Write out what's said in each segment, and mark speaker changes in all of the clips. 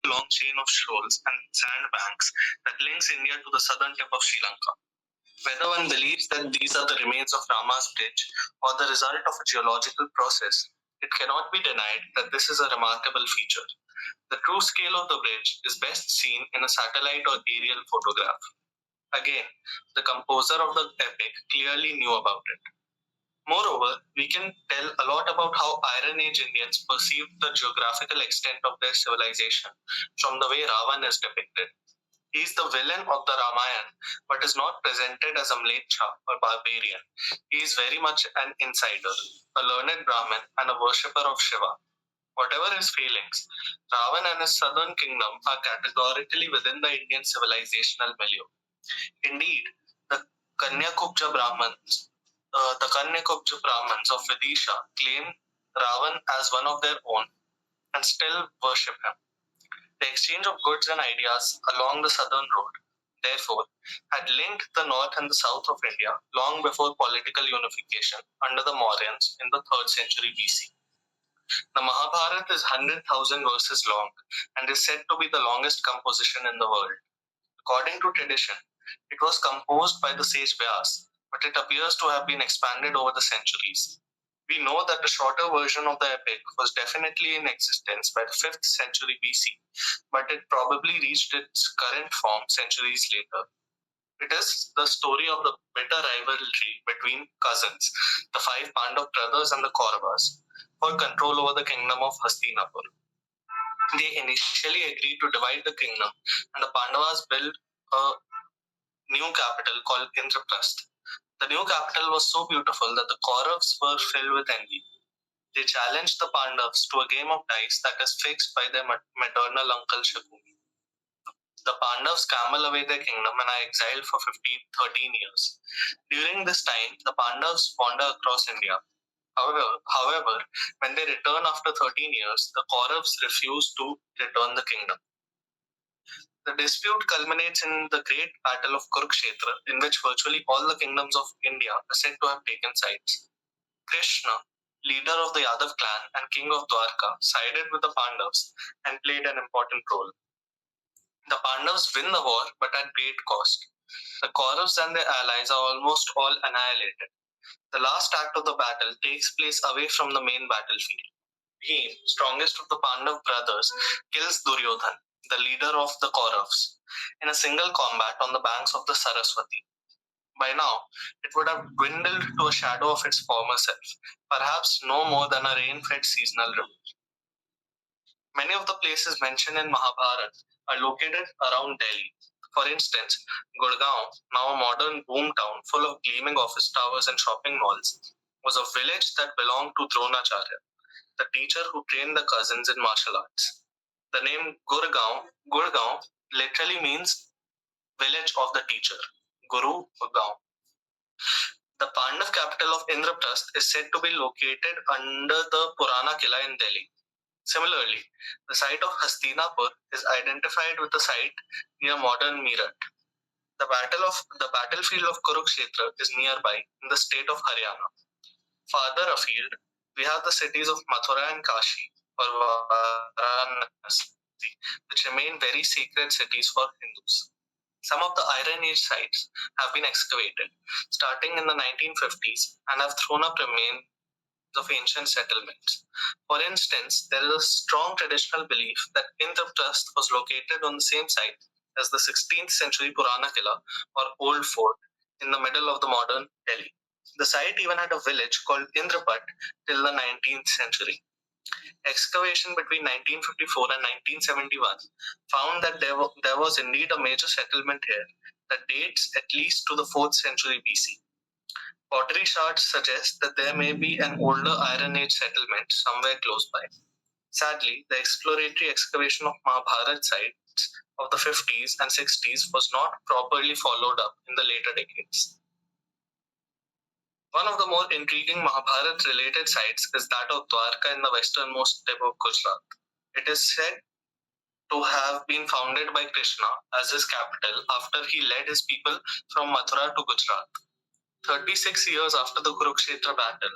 Speaker 1: long chain of shoals and sandbanks that links India to the southern tip of Sri Lanka. Whether one believes that these are the remains of Rama's bridge or the result of a geological process, it cannot be denied that this is a remarkable feature. The true scale of the bridge is best seen in a satellite or aerial photograph. Again, the composer of the epic clearly knew about it. Moreover, we can tell a lot about how Iron Age Indians perceived the geographical extent of their civilization from the way Ravan is depicted. He is the villain of the Ramayana, but is not presented as a mlecha or barbarian. He is very much an insider, a learned Brahmin, and a worshipper of Shiva. Whatever his failings, Ravan and his southern kingdom are categorically within the Indian civilizational milieu. Indeed, the Kanyakubja Brahmins, of Vidisha claim Ravan as one of their own and still worship him. The exchange of goods and ideas along the southern road, therefore, had linked the north and the south of India long before political unification under the Mauryans in the 3rd century BC. The Mahabharata is 100,000 verses long and is said to be the longest composition in the world. According to tradition, it was composed by the sage Vyas, but it appears to have been expanded over the centuries. We know that the shorter version of the epic was definitely in existence by the 5th century BC, but it probably reached its current form centuries later. It is the story of the bitter rivalry between cousins, the 5 Pandav brothers and the Kauravas, for control over the kingdom of Hastinapur. They initially agreed to divide the kingdom, and the Pandavas built a new capital called Indraprasth. The new capital was so beautiful that the Kauravas were filled with envy. They challenged the Pandavas to a game of dice that is fixed by their maternal uncle Shakuni. The Pandavas camel away their kingdom and are exiled for 13 years. During this time, the Pandavas wander across India. However, when they return after 13 years, the Kauravas refuse to return the kingdom. The dispute culminates in the great battle of Kurukshetra, in which virtually all the kingdoms of India are said to have taken sides. Krishna, leader of the Yadav clan and king of Dwarka, sided with the Pandavas and played an important role. The Pandavas win the war, but at great cost. The Kauravas and their allies are almost all annihilated. The last act of the battle takes place away from the main battlefield. Bhim, strongest of the Pandav brothers, kills Duryodhan, the leader of the Kauravas, in a single combat on the banks of the Saraswati. By now, it would have dwindled to a shadow of its former self, perhaps no more than a rain-fed seasonal river. Many of the places mentioned in Mahabharata are located around Delhi. For instance, Gurgaon, now a modern boom town full of gleaming office towers and shopping malls, was a village that belonged to Dronacharya, the teacher who trained the cousins in martial arts. The name Gurgaon literally means village of the teacher, Guru Gaon. The Pandav capital of Indraprasth is said to be located under the Purana Killa in Delhi. Similarly, the site of Hastinapur is identified with the site near modern Meerut. The battlefield of Kurukshetra is nearby in the state of Haryana. Farther afield, we have the cities of Mathura and Kashi, or Varanasi, which remain very sacred cities for Hindus. Some of the Iron Age sites have been excavated, starting in the 1950s, and have thrown up remains of ancient settlements. For instance, there is a strong traditional belief that Indraprasth was located on the same site as the 16th century Purana Killa, or Old Fort, in the middle of the modern Delhi. The site even had a village called Indrapat till the 19th century. Excavation between 1954 and 1971 found that there was indeed a major settlement here that dates at least to the 4th century BC. Pottery shards suggest that there may be an older Iron Age settlement somewhere close by. Sadly, the exploratory excavation of Mahabharat sites of the 50s and 60s was not properly followed up in the later decades. One of the more intriguing Mahabharat-related sites is that of Dwarka in the westernmost tip of Gujarat. It is said to have been founded by Krishna as his capital after he led his people from Mathura to Gujarat. 36 years after the Kurukshetra battle,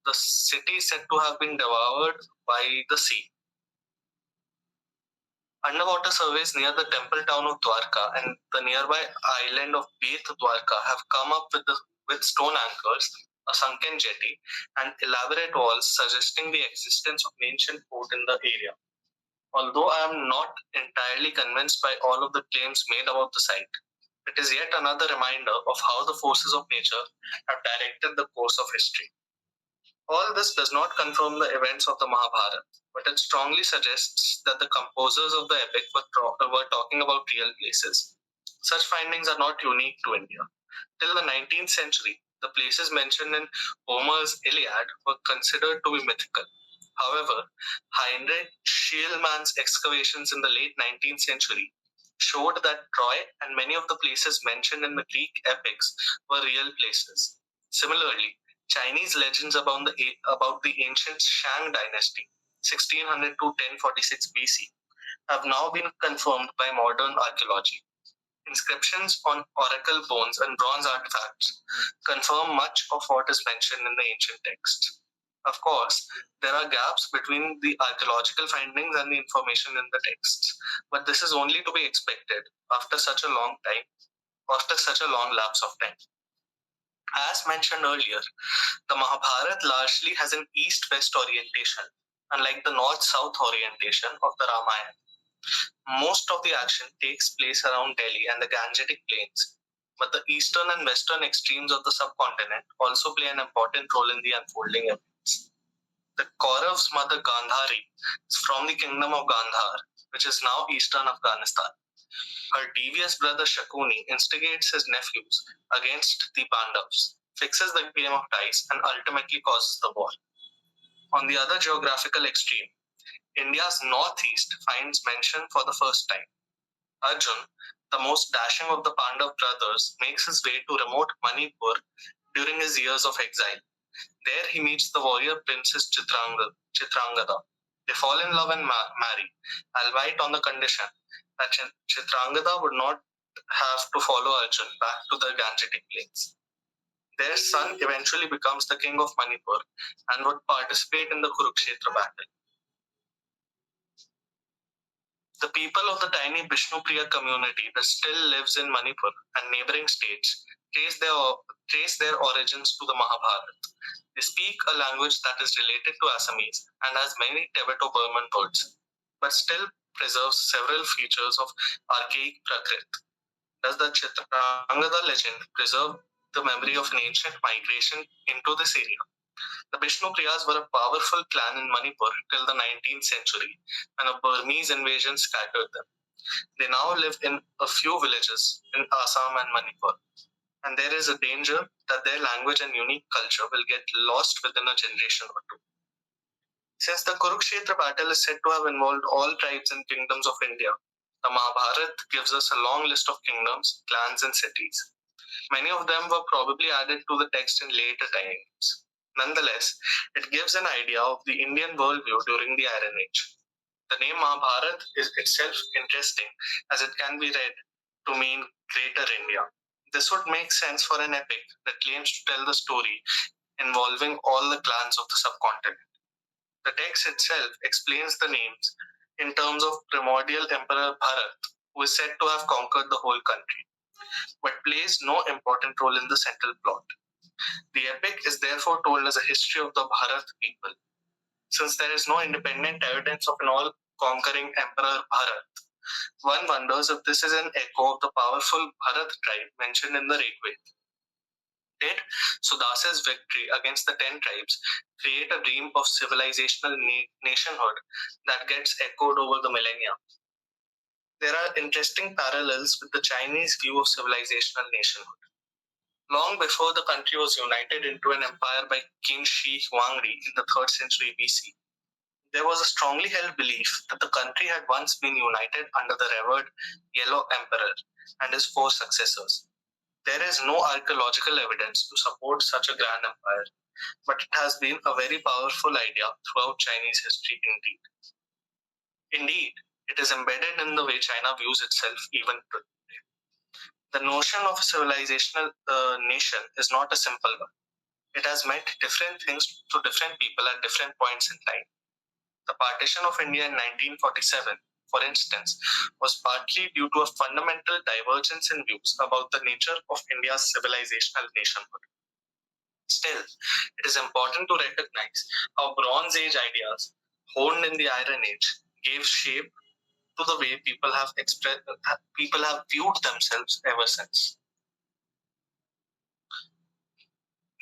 Speaker 1: the city is said to have been devoured by the sea. Underwater surveys near the temple town of Dwarka and the nearby island of Beth Dwarka have come up with stone anchors, a sunken jetty, and elaborate walls suggesting the existence of an ancient port in the area. Although I am not entirely convinced by all of the claims made about the site, it is yet another reminder of how the forces of nature have directed the course of history. All this does not confirm the events of the Mahabharata, but it strongly suggests that the composers of the epic were talking about real places. Such findings are not unique to India. Till the 19th century, the places mentioned in Homer's Iliad were considered to be mythical. However, Heinrich Schielmann's excavations in the late 19th century showed that Troy and many of the places mentioned in the Greek epics were real places. Similarly, Chinese legends about the ancient Shang dynasty, 1600 to 1046 BC, have now been confirmed by modern archaeology. Inscriptions on oracle bones and bronze artifacts confirm much of what is mentioned in the ancient texts. Of course, there are gaps between the archaeological findings and the information in the texts, but this is only to be expected after such a long lapse of time. As mentioned earlier, the Mahabharata largely has an east-west orientation, unlike the north-south orientation of the Ramayana. Most of the action takes place around Delhi and the Gangetic Plains, but the eastern and western extremes of the subcontinent also play an important role in the unfolding events. The Kaurav's mother Gandhari is from the kingdom of Gandhar, which is now eastern Afghanistan. Her devious brother Shakuni instigates his nephews against the Pandavas, fixes the game of dice, and ultimately causes the war. On the other geographical extreme, India's northeast finds mention for the first time. Arjun, the most dashing of the Pandav brothers, makes his way to remote Manipur during his years of exile. There he meets the warrior princess Chitrangada. They fall in love and marry, albeit on the condition that Chitrangada would not have to follow Arjun back to the Gangetic Plains. Their son eventually becomes the king of Manipur and would participate in the Kurukshetra battle. The people of the tiny Bishnupriya community that still lives in Manipur and neighboring states trace their origins to the Mahabharata. They speak a language that is related to Assamese and has many Tibeto-Burman words, but still preserves several features of archaic Prakrit. Does the Chitrangada legend preserve the memory of an ancient migration into this area? The Bishnupriyas were a powerful clan in Manipur till the 19th century, when a Burmese invasion scattered them. They now live in a few villages in Assam and Manipur, and there is a danger that their language and unique culture will get lost within a generation or two. Since the Kurukshetra battle is said to have involved all tribes and kingdoms of India, the Mahabharata gives us a long list of kingdoms, clans, and cities. Many of them were probably added to the text in later times. Nonetheless, it gives an idea of the Indian worldview during the Iron Age. The name Mahabharat is itself interesting as it can be read to mean Greater India. This would make sense for an epic that claims to tell the story involving all the clans of the subcontinent. The text itself explains the names in terms of primordial Emperor Bharat, who is said to have conquered the whole country, but plays no important role in the central plot. The epic is therefore told as a history of the Bharat people. Since there is no independent evidence of an all-conquering Emperor Bharat, one wonders if this is an echo of the powerful Bharat tribe mentioned in the Rigveda. Did Sudasa's victory against the 10 tribes create a dream of civilizational nationhood that gets echoed over the millennia? There are interesting parallels with the Chinese view of civilizational nationhood. Long before the country was united into an empire by Qin Shi Huangdi in the 3rd century BC, there was a strongly held belief that the country had once been united under the revered Yellow Emperor and his 4 successors. There is no archaeological evidence to support such a grand empire, but it has been a very powerful idea throughout Chinese history indeed. Indeed, it is embedded in the way China views itself even today. The notion of a civilizational nation is not a simple one. It has meant different things to different people at different points in time. The partition of India in 1947 for instance, was partly due to a fundamental divergence in views about the nature of India's civilizational nationhood. Still, it is important to recognize how Bronze Age ideas, honed in the Iron Age, gave shape to the way people have viewed themselves ever since.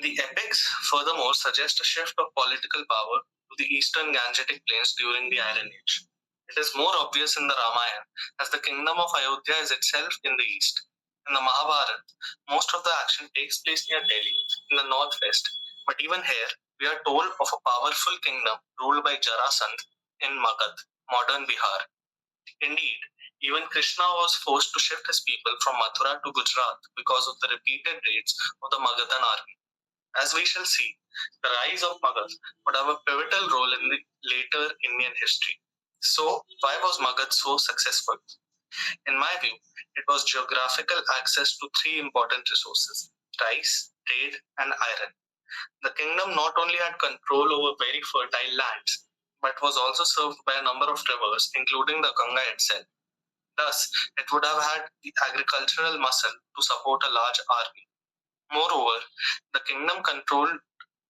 Speaker 1: The epics, furthermore, suggest a shift of political power to the eastern Gangetic plains during the Iron Age. It is more obvious in the Ramayana, as the kingdom of Ayodhya is itself in the east. In the Mahabharata, most of the action takes place near Delhi, in the northwest, but even here, we are told of a powerful kingdom ruled by Jarasandh in Magad, modern Bihar. Indeed, even Krishna was forced to shift his people from Mathura to Gujarat because of the repeated raids of the Magadhan army. As we shall see, the rise of Magad would have a pivotal role in the later Indian history. So, why was Magad so successful? In my view, it was geographical access to three important resources: rice, trade, and iron. The kingdom not only had control over very fertile lands, but was also served by a number of rivers, including the Ganga itself. Thus, it would have had the agricultural muscle to support a large army. Moreover, the kingdom controlled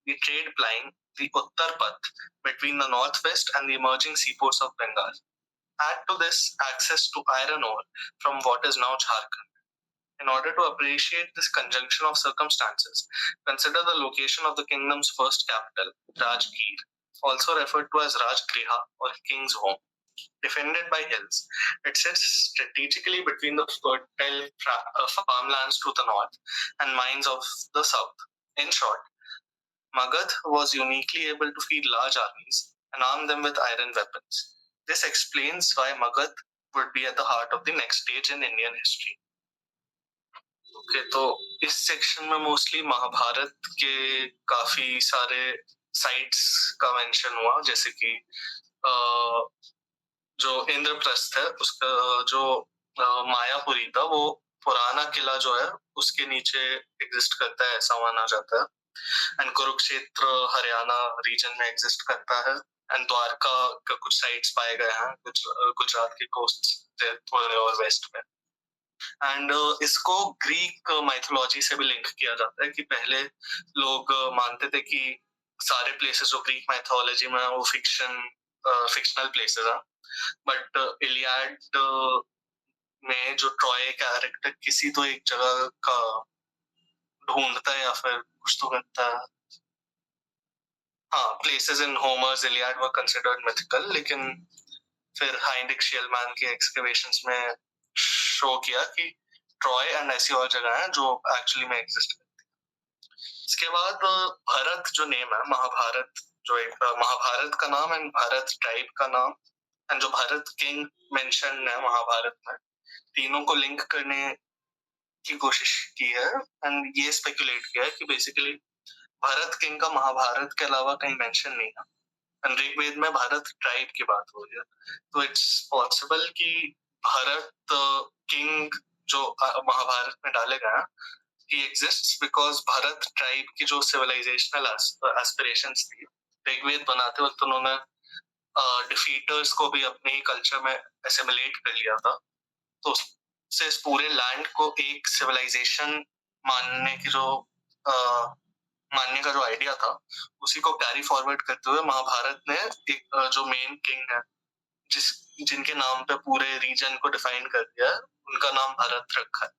Speaker 1: the trade plying the Uttar Path between the northwest and the emerging seaports of Bengal. Add to this access to iron ore from what is now Jharkhand. In order to appreciate this conjunction of circumstances, consider the location of the kingdom's first capital, Rajgir, also referred to as Rajgriha or King's Home. Defended by hills, it sits strategically between the fertile farmlands to the north and mines of the south. In short, Magad was uniquely able to feed large armies and arm them with iron weapons. This explains why Magad would be at the heart of the next stage in Indian history. Okay तो इस section में mostly Mahabharat के काफी सारे sites का mention हुआ, जैसे कि जो इंद्रप्रस्थ है उसका जो मायापुरी था वो पुराना किला जो है उसके नीचे एग्जिस्ट करता है ऐसा माना जाता है, एंड कुरुक्षेत्र हरियाणा रीजन में एग्जिस्ट करता है, एंड द्वारका का कुछ साइट्स पाए गए हैं कुछ गुजरात के कोस्ट थोड़े और वेस्ट में। एंड इसको ग्रीक माइथोलॉजी से भी लिंक किया जाता है कि पहले लोग मानते थे कि सारे प्लेसेस जो ग्रीक माइथोलॉजी में वो फिक्शनल प्लेसेस हैं, बट इलियाड में जो ट्रॉय कैरेक्टर किसी तो एक जगह का ढूंढता है या फिर कुछ तो करता है। हाँ, places in होमर्स Iliad were considered mythical, लेकिन फिर हाइंड्रिक शेलमैन के एक्सकवेशंस में शो किया कि ट्रॉय एंड ऐसी और जगह है जो एक्चुअली में एग्जिस्ट करती है। इसके बाद भरत जो नेम है, महाभारत जो एक महाभारत का नाम एंड भारत ट्राइब का नाम, एंड जो भारत किंग मेंशन है महाभारत में, तीनों को लिंक करने की कोशिश की है एंड ये स्पेकुलेट किया है कि बेसिकली भारत किंग का महाभारत के अलावा कहीं मेंशन नहीं है, एंड ऋग्वेद में भारत ट्राइब की बात हो रही है, तो इट्स पॉसिबल कि भारत किंग जो महाभारत में डाले गए हैं he exists because Bharat tribe की जो सिविलाइजेशनल एस्पिरेशंस थी ऋग्वेद बनाते वक्त उन्होंने डिफीटर्स को भी अपने ही कल्चर में एसिमिलेट कर लिया था, तो से इस पूरे लैंड को एक सिविलाइजेशन मानने की जो मानने का जो आइडिया था उसी को कैरी फॉरवर्ड करते हुए महाभारत ने एक जो मेन किंग है जिनके नाम पे पूरे रीजन को डिफाइन कर दिया है उनका नाम भारत रखा है।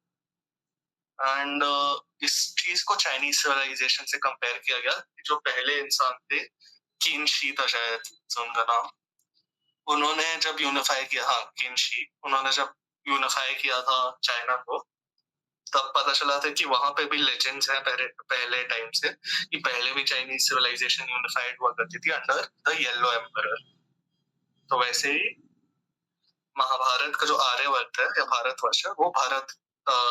Speaker 1: एंड इस चीज को चाइनीज सिविलाइजेशन से कंपेयर किया गया, जो पहले इंसान थे किनशी था शायद उनका नाम, उन्होंने जब यूनिफाई किया, हाँ किनशी, उन्होंने जब यूनिफाई किया था चाइना को, तब पता चला था कि वहां पे भी लेजेंड्स हैं पहले टाइम से कि पहले भी चाइनीज सिविलाइजेशन यूनिफाइड हुआ करती थी अंडर द येलो एम्परर। तो वैसे ही महाभारत का जो आर्यवर्त है या भारतवर्ष है वो भारत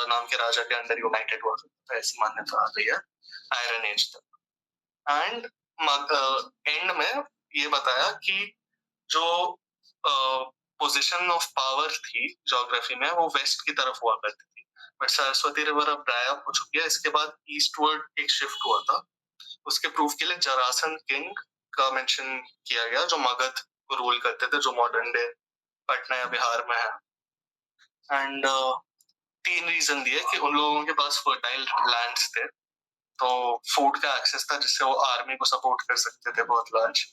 Speaker 1: नाम के राजा के अंडर यूनाइटेड हुआ करता है, ऐसी मान्यता आ रही है आयरन एज तक। एंड एंड में ये बताया कि जो पोजीशन ऑफ पावर थी ज्योग्राफी में वो वेस्ट की तरफ हुआ करती थी, बट सरस्वती रिवर अब ड्राई अप हो चुकी है, इसके बाद ईस्टवर्ड एक शिफ्ट हुआ था। उसके प्रूफ के लिए जरासंध किंग का मेंशन किया गया जो मगध को रूल करते थे, जो मॉडर्न डे पटना या बिहार में है. एंड 3 रीजन दिए कि उन लोगों के पास फर्टाइल लैंड्स थे, तो फूड का एक्सेस था जिससे वो आर्मी को सपोर्ट कर सकते थे बहुत लार्ज.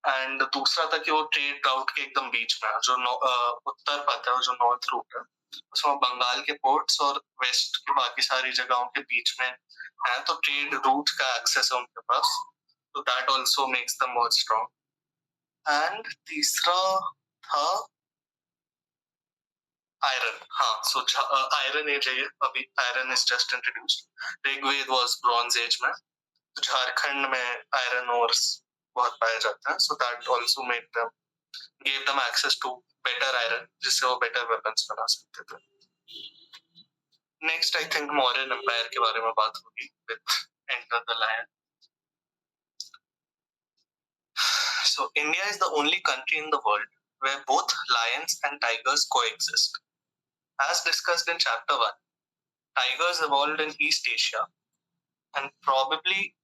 Speaker 1: एंड दूसरा था कि वो ट्रेड राउट के एकदम बीच में है, जो उत्तर पथ है, जो नॉर्थ रूट है, उसमें बंगाल के पोर्ट्स और वेस्ट की बाकी सारी जगहों के बीच में है, तो ट्रेड रूट का एक्सेस है उनके पास, तो दैट ऑल्सो मेक्स दम बहुत स्ट्रॉन्ग. एंड तीसरा था आयरन. हाँ, सो आयरन एज है, अभी iron is just introduced. Rigveda was bronze age में, झारखंड में आयरन ओर्स बहुत पाए जाते हैं, so that also made them gave them access to better iron, जिससे वो better weapons बना सकते थे. Next I think Mauryan empire के बारे में बात होगी with enter the lion. So India is the only country in the world where both lions and tigers coexist. As discussed in chapter 1, tigers evolved in East Asia and probably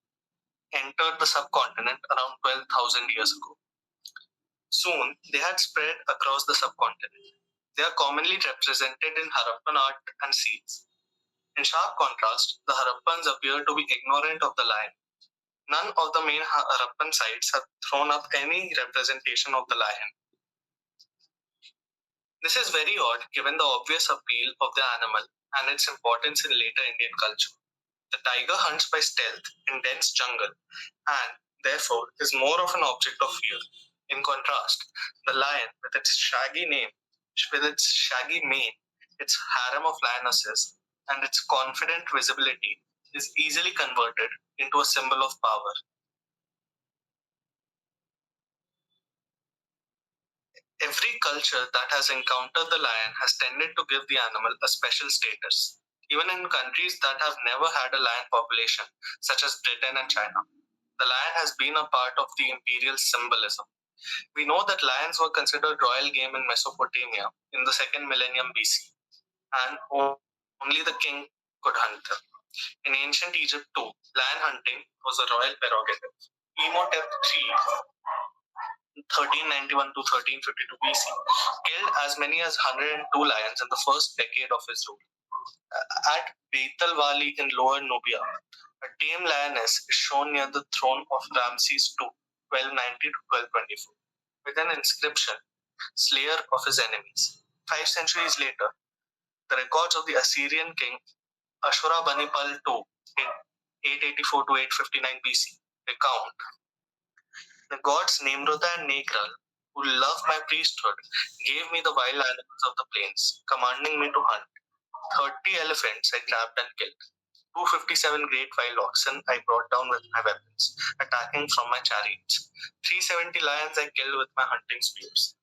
Speaker 1: entered the subcontinent around 12,000 years ago. Soon, they had spread across the subcontinent. They are commonly represented in Harappan art and seals. In sharp contrast, the Harappans appear to be ignorant of the lion. None of the main Harappan sites have thrown up any representation of the lion. This is very odd given the obvious appeal of the animal and its importance in later Indian culture. The tiger hunts by stealth in dense jungle and therefore is more of an object of fear. In contrast, the lion, with its shaggy mane, its harem of lionesses, and its confident visibility, is easily converted into a symbol of power. Every culture that has encountered the lion has tended to give the animal a special status. Even in countries that have never had a lion population, such as Britain and China, the lion has been a part of the imperial symbolism. We know that lions were considered royal game in Mesopotamia in the 2nd millennium BC, and only the king could hunt them. In ancient Egypt too, lion hunting was a royal prerogative. Imhotep III, 1391 to 1352 BC, killed as many as 102 lions in the first decade of his rule. At Beital Valley in Lower Nubia, a tame lioness is shown near the throne of Ramses II, 1290 to 1224, with an inscription, Slayer of his enemies. 5 centuries later, the records of the Assyrian king Ashurbanipal II, 884 to 859 BC, recount the gods Nimrod and Negral, who loved my priesthood, gave me the wild animals of the plains, commanding me to hunt. 30 elephants I grabbed and killed. 257 great wild oxen I brought down with my weapons, attacking from my chariots. 370 lions I killed with my hunting spears.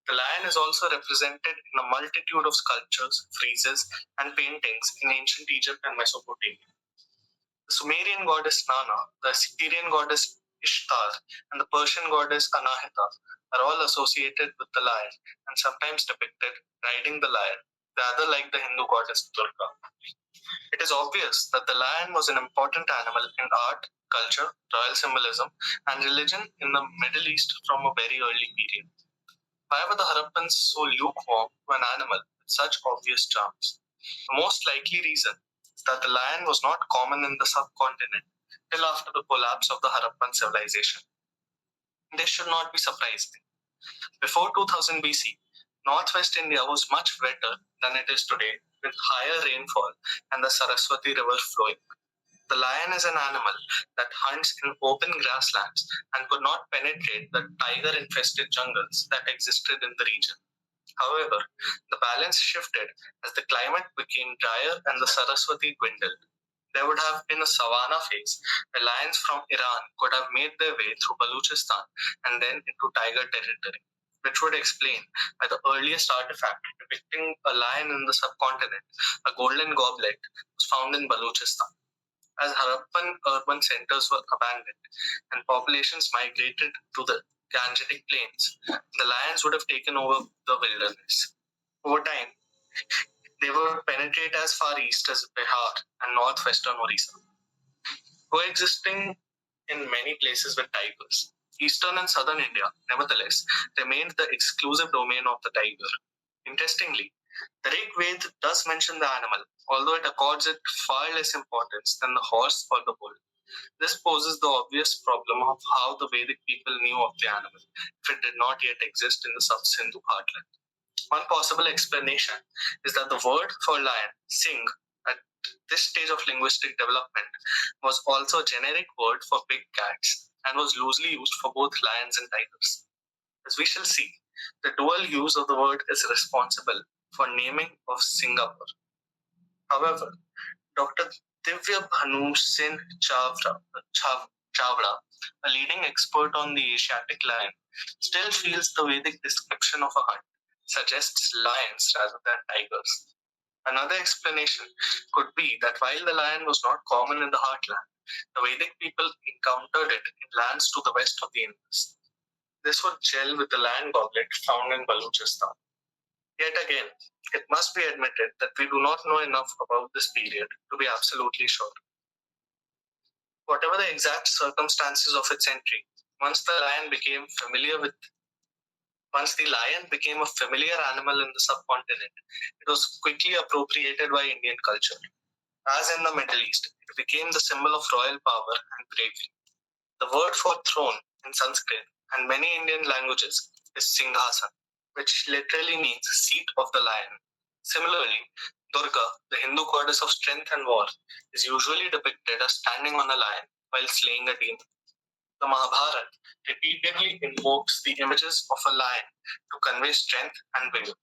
Speaker 1: The lion is also represented in a multitude of sculptures, friezes, and paintings in ancient Egypt and Mesopotamia. The Sumerian goddess Nana, the Assyrian goddess Ishtar, and the Persian goddess Anahita are all associated with the lion and sometimes depicted riding the lion, rather like the Hindu goddess Durga. It is obvious that the lion was an important animal in art, culture, royal symbolism, and religion in the Middle East from a very early period. Why were the Harappans so lukewarm to an animal with such obvious charms? The most likely reason is that the lion was not common in the subcontinent till after the collapse of the Harappan civilization. This should not be surprising. Before 2000 BC, northwest India was much wetter than it is today, with higher rainfall and the Saraswati River flowing. The lion is an animal that hunts in open grasslands and could not penetrate the tiger infested jungles that existed in the region. However, the balance shifted as the climate became drier and the Saraswati dwindled. There would have been a savanna phase where lions from Iran could have made their way through Baluchistan and then into tiger territory, which would explain why the earliest artifact depicting a lion in the subcontinent, a golden goblet, was found in Baluchistan. As Harappan urban centers were abandoned and populations migrated to the Gangetic plains, the lions would have taken over the wilderness. Over time, they would penetrate as far east as Bihar and northwestern Orissa, coexisting in many places with tigers. Eastern and southern India, nevertheless, remained the exclusive domain of the tiger. Interestingly, the Rig Veda does mention the animal, although it accords it far less importance than the horse or the bull. This poses the obvious problem of how the Vedic people knew of the animal if it did not yet exist in the South Sindhu heartland. One possible explanation is that the word for lion, singh, at this stage of linguistic development, was also a generic word for big cats and was loosely used for both lions and tigers. As we shall see, the dual use of the word is responsible for naming of Singapore. However, Dr. Divya Bhanu Sin Chavda, a leading expert on the Asiatic lion, still feels the Vedic description of a hunt suggests lions rather than tigers. Another explanation could be that while the lion was not common in the heartland, the Vedic people encountered it in lands to the west of the Indus. This would gel with the land goblet found in Baluchistan. Yet again, it must be admitted that we do not know enough about this period to be absolutely sure. Whatever the exact circumstances of its entry, once the lion became familiar with once the lion became a familiar animal in the subcontinent, it was quickly appropriated by Indian culture. As in the Middle East, it became the symbol of royal power and bravery. The word for throne in Sanskrit and many Indian languages is Singhasan, which literally means seat of the lion. Similarly, Durga, the Hindu goddess of strength and war, is usually depicted as standing on a lion while slaying a demon. The Mahabharata repeatedly invokes the images of a lion to convey strength and vigor.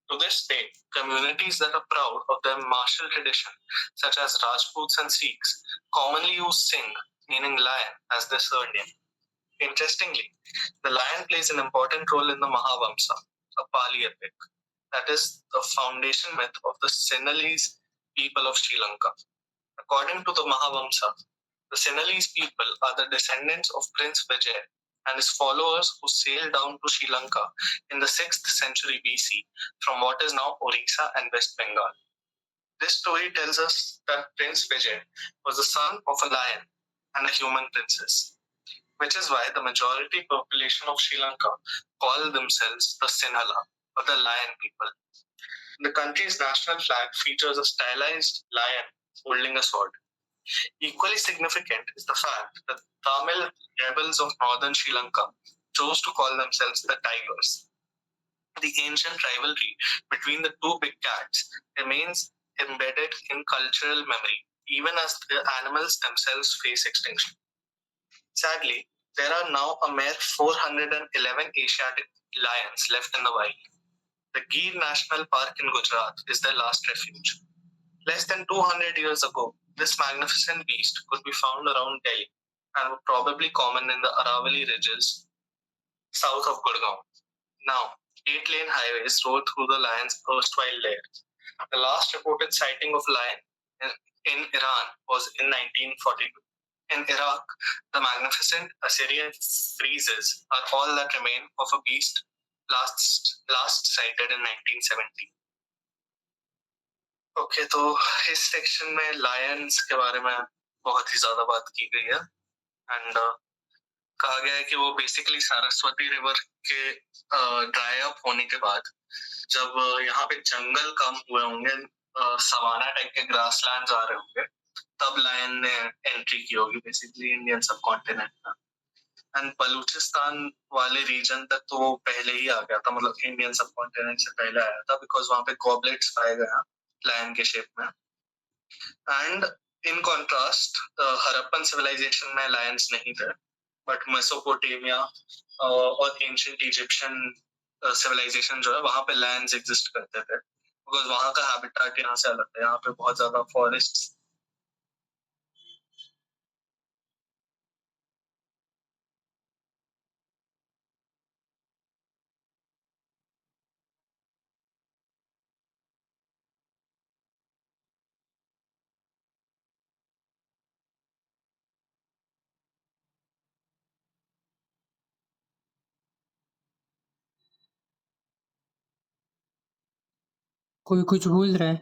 Speaker 1: To this day, communities that are proud of their martial tradition, such as Rajputs and Sikhs, commonly use Singh, meaning lion, as their surname. Interestingly, the lion plays an important role in the Mahavamsa, a Pali epic, that is the foundation myth of the Sinhalese people of Sri Lanka. According to the Mahavamsa, the Sinhalese people are the descendants of Prince Vijay and his followers who sailed down to Sri Lanka in the 6th century BC from what is now Orissa and West Bengal. This story tells us that Prince Vijay was the son of a lion and a human princess, which is why the majority population of Sri Lanka call themselves the Sinhala, or the lion people. The country's national flag features a stylized lion holding a sword. Equally significant is the fact that Tamil rebels of northern Sri Lanka chose to call themselves the Tigers. The ancient rivalry between the two big cats remains embedded in cultural memory, even as the animals themselves face extinction. Sadly, there are now a mere 411 Asiatic lions left in the wild. The Gir National Park in Gujarat is their last refuge. Less than 200 years ago, this magnificent beast could be found around Delhi and were probably common in the Aravalli ridges south of Gurgaon. Now, 8-lane highways roll through the lion's erstwhile lair. The last reported sighting of lion in Iran was in 1942. In Iraq, the magnificent Assyrian friezes are all that remain of a beast last sighted in 1970. Okay तो इस section में Lions के बारे में बहुत ही ज्यादा बात की गई है एंड कहा गया है कि वो बेसिकली सरस्वती रिवर के ड्राई अप होने के बाद जब यहाँ पे जंगल कम हुए होंगे सवाना टाइप के ग्रासलैंड्स आ रहे होंगे तब लायन ने एंट्री की होगी बेसिकली इंडियन सब कॉन्टिनेंट में एंड बलूचिस्तान वाले रीजन तक तो वो पहले ही आ गया था मतलब इंडियन सब कॉन्टिनेंट से पहले आया था बिकॉज वहां पे गॉबलेट्स पाए गए हैं लायन के शेप में and in contrast Harappan civilisation में लायंस नहीं थे बट मेसोपोटामिया और एंशिएंट इजिप्शियन सिविलाइजेशन जो है वहां पे लायंस एग्जिस्ट करते थे बिकॉज वहां का हैबिटेट यहाँ से अलग है यहाँ पे बहुत ज्यादा फॉरेस्ट
Speaker 2: कोई कुछ भूल रहा है